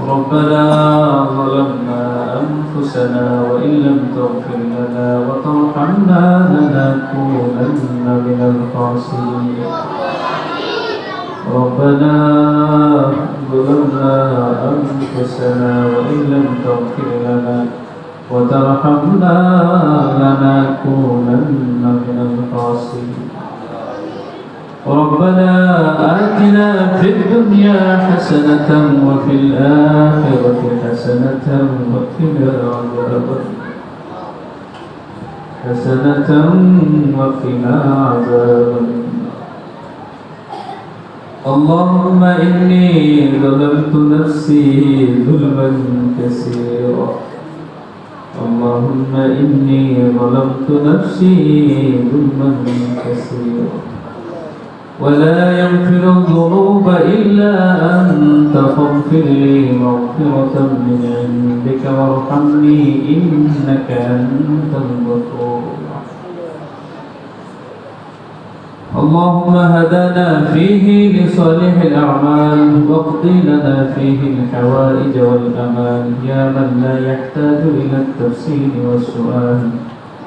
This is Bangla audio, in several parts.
ربنا ظلمنا أنفسنا وإن لم تغفر لنا وترحمنا لنكونن من الخاسرين ربنا ظلمنا أنفسنا وإن لم تغفر لنا وترحمنا لنكونن من الخاسرين ربنا آتنا في الدنيا حسنة وفي الآخرة حسنة وقنا عذاب اللهم إني ظلمت نفسي ظلما كثيرا اللهم إني ظلمت نفسي ظلما كثيرا ولا يغفر الذنوب إلا أنت فاغفر لي مغفرة من عندك وارحمني إنك أنت الغفور اللهم هدانا فيه لصالح الأعمال واقضي لنا فيه الحوائج والأمال يا من لا يحتاج إلى التفسير والسؤال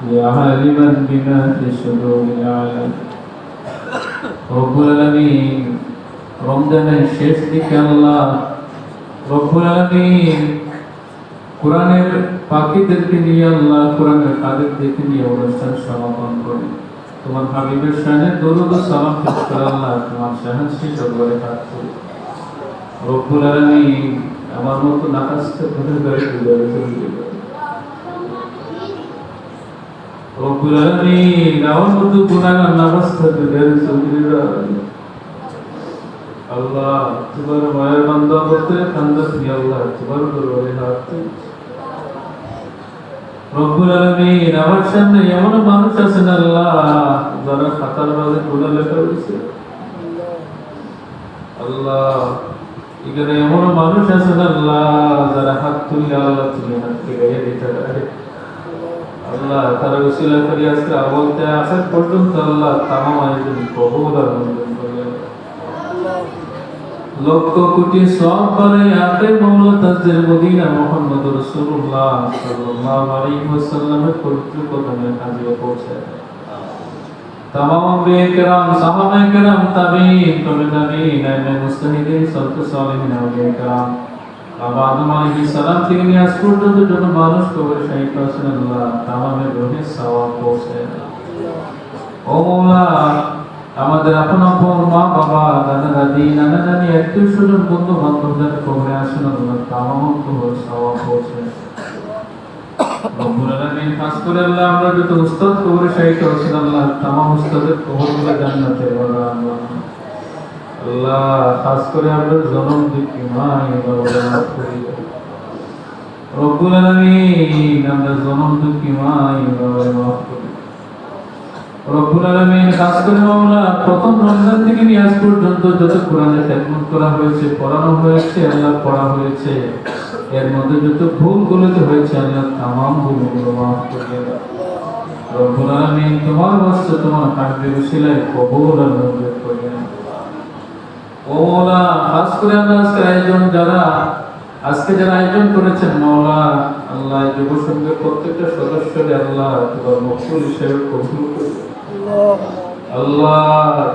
يا عالما بما في الصدور الأعلام রব্বুল আলামিন রমজানের শেষ দিকে আল্লাহ রব্বুল আলামিন কোরআনের পাখিদেরকে নিয়ে আল্লাহ কোরআনের কাদেরকে নিয়ে অনুষ্ঠান সমাপন করে তোমার হাবিবের শানে দরুদ ও সালাম পেশ করে আল্লাহ তোমার শাহাদাত দরবারে হাত তুলি রব্বুল আলামিন আমার মতো নাকাশকে ধরে ধরে তুলে রব্বুল আলামিন আমার মতো গুনাহগার নামাজটাকে বের করে আল্লাহ তোমার মায়ের বান্দা করতে কান্দা তুমি আল্লাহ তোমার দরবারে হাত রব্বুল আলামিন আমার সামনে এমন মানুষ আছেন আল্লাহ যারা খাতার মাঝে গুনাহ লেখা হয়েছে আল্লাহ এখানে এমন মানুষ আছেন আল্লাহ যারা হাত তুলে আল্লাহ তুমি হাতকে গায়ে দিতে পারে আল্লাহ তারা উসিলা করি আজকে বলতে আসার পর্যন্ত আল্লাহ তামাম আয়োজন কবুল আর মঞ্জুর করে লক্ষ কোটি সওয়াব করে আখির মাওলা তাজের মদিনা মুহাম্মদ রাসূলুল্লাহ সাল্লাল্লাহু আলাইহি ওয়াসাল্লামের পবিত্র কদমে হাজির পৌঁছায় তামাম আম্বিয়া কিরাম সাহাবায়ে কিরাম তাবিঈন তাবিঈন আইমে মুজতাহিদিন সালফে সালেহিন আউলিয়া কিরাম আদম আলাইহিস সালাম থেকে নিয়ে আজ পর্যন্ত যত মানুষ কবরে শহীদ হয়েছেন আল্লাহ তামামের রোহে সওয়াব পৌঁছে ও মওলা আমাদের আপন আপন মা বাবা দাদা দাদি নানা নানি আত্মীয় স্বজন বন্ধু বান্ধব যারা কবরে আসেন আল্লাহ তামাম কবর সওয়াব পৌঁছে রব্বুল আলামিন খাস করে আল্লাহ আমরা যত উস্তাদ কবরে শহীদ হয়েছেন আল্লাহ তামাম উস্তাদের কবরগুলো জান্নাতের বাগান আল্লাহ খাস করে আমরা জনম দিকে মাই বাবা করি রব্বুল আলামিন আমরা জনম দিকে মাই বাবা মাফ করি রব্বুল আলামিন খাস করে মাওলা প্রথম রমজান থেকে নিয়ে আজ পর্যন্ত যত কোরআনের খেদমত করা হয়েছে পড়ানো হয়েছে আল্লাহ পড়া হয়েছে এর মধ্যে যত ভুলগুলো হয়েছে আল্লাহ तमाम ভুলগুলো মাফ করে দাও রব্বুল আলামিন তোমার ওয়াস্তে তোমার হাবিবের উসিলায় কবুল আর মঞ্জুর করে নাও ও মওলা খাস করে আজকে আয়োজন যারা আয়োজন করেছেন মওলা আল্লাহ যুব সংঘের প্রত্যেকটা সদস্যকে আল্লাহ তোমার মকবুল হিসেবে কবুল করে আল্লাহ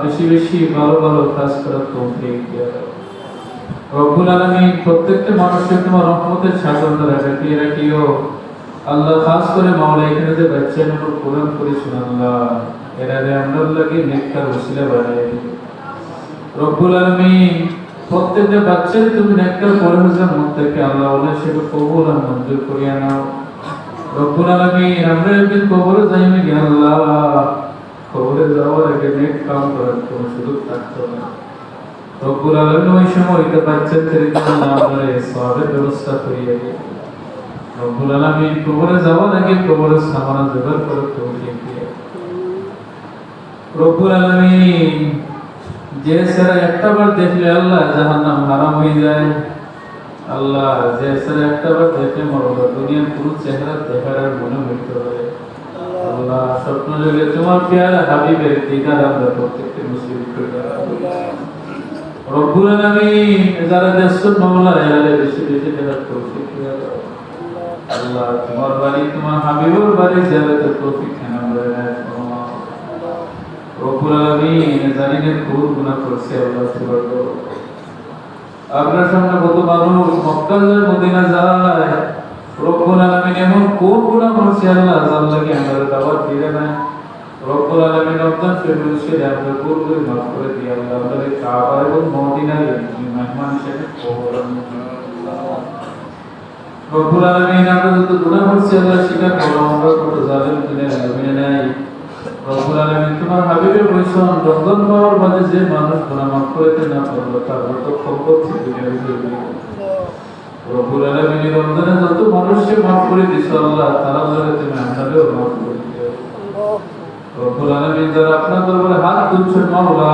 বেশি বেশি ভালো ভালো কাজ করার তৌফিক দাও রব্বুল আলামিন প্রত্যেকটা মানুষকে তোমার রহমতের চাদর দ্বারা ঢেকে রাখিও আল্লাহ খাস করে মওলা এখানে যে বাচ্চাগুলো কোরআন পড়েছেন আল্লাহ এরা আমরা লাগি নেককার ওসিলা বানায় দিও রব্বুল আলামিন প্রত্যেকটা বাচ্চাকে তুমি নেককার পরহেজগার মুত্তাকি আল্লাহ ওয়ালা হিসেবে কবুল আর মঞ্জুর করিয়া নাও রব্বুল আলামিন আমরা একদিন কবরে যাইবে কি আল্লাহ কবরে যাওয়ার আগে নেক কাম করার কোনো সুযোগ থাকতো না রব্বুল আলামিন ওই সময় এটা বাচ্চাদের জন্য আমাদের সওয়াবের ব্যবস্থা করিয়া দিও রব্বুল আলামিন কবরে যাওয়ার আগে কবরের সামানা জোগাড় করে তৌফিক দিও রব্বুল আলামিন যে সারা একটা বার দেখলে আল্লাহ জাহান্নাম হারাম হয়ে যায় আল্লাহ যে সারা একটা বার দেখলে মরবা দুনিয়ার পুরো চেহারা দেখার আর মনে হইতে পারে আল্লাহ স্বপ্ন যোগে তোমার প্যারা হাবিবের দিদার আমরা প্রত্যেককে নসিব করে দাও রব্বুল আলামিন যারা দেশের মাওলা এরা বেশি বেশি দেওয়ার তৌফিক দিয়ে দাও আল্লাহ তোমার বাড়ি তোমার হাবিবের বাড়ি জিয়ারতের তৌফিক আমরা রব্বুল আলামিন জানিনের খুব গুনাহ করছে আল্লাহ তওবা করো আপনার সামনে কত মানুষ মক্কা যায় মদিনা যায় রব্বুল আলামিন এমন কোন গুনাহ করছে আল্লাহ জান লাগি আমরা দাওয়াত দিলে না রব্বুল আলামিন রমজান শরীফে আমরা পুরোপুরি মাফ করে দিয়ে আল্লাহ আমাদের কাবা এবং মদিনার মেহমান হিসেবে কবুল রব্বুল আলামিন আমরা যত গুনাহ করছি আল্লাহ স্বীকার করো আমরা কত জালেম দুনিয়ার জমিনে নাই রব্বুল আলামিন তোমার হাবিবের বৈষণ রমজান পাওয়ার মাঝে যে মানুষ গুনাহ মাফ করতে না পারলো তার তো খবর ছিল দুনিয়ার জমিনে রব্বুল আলামিন রমজানে যত মানুষকে মাফ করে দিছো আল্লাহ তারা ধরে তুমি আমাদেরও মাফ করে দিও রব্বুল আলামিন যারা আপনার দরবারে হাত তুলছেন মাওলা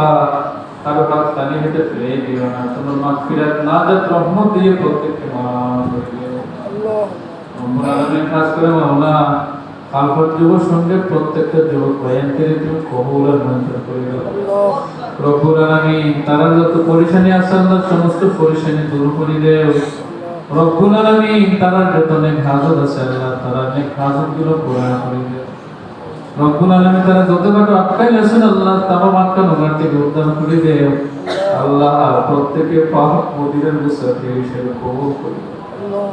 তার হাত খালি হাতে ফিরিয়ে দিও না তোমার মাগফিরাত নাজাত রহমত দিয়ে প্রত্যেককে মাফ করে দিও আল্লাহ রব্বুল আলামিন খাস করে মাওলা কালফর যুব সঙ্গে প্রত্যেকটা যুবক ভাইয়াদের তুমি কবুল আর মঞ্জুর করে দাও আল্লাহ রব্বুল আলামিন তারা যত পরিশানি আছে আল্লাহ সমস্ত পরিশানি দূর করে দাও রব্বুল আলামিন তারা যত নেক হাজত আছে আল্লাহ তারা নেক হাজতগুলো পূরণ করে দাও রব্বুল আলামিন তারা যতটুকু আটকাই আছেন আল্লাহ তামাম আটকানো থেকে উদ্ধার করে দাও আল্লাহ প্রত্যেকে পাক মদিনার মুসাফির হিসেবে কবুল করে আল্লাহ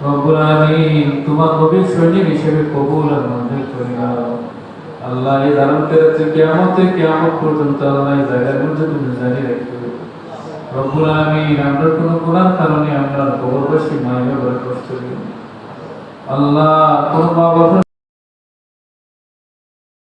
রব্বুল আলামিন তোমার নবীর সৈনিক হিসেবে কবুল আর মঞ্জুর করে নাও আল্লাহ এই দারুণ তেরাতে কিয়ামত পর্যন্ত আল্লাহ এই জায়গার মধ্যে তুমি জারি রাখো রব্বুল আলামিন আমরা কোনো গুনার কারণে আমরা কবরবাসী মায়ের কষ্ট দিই আল্লাহ কোন মা বাবা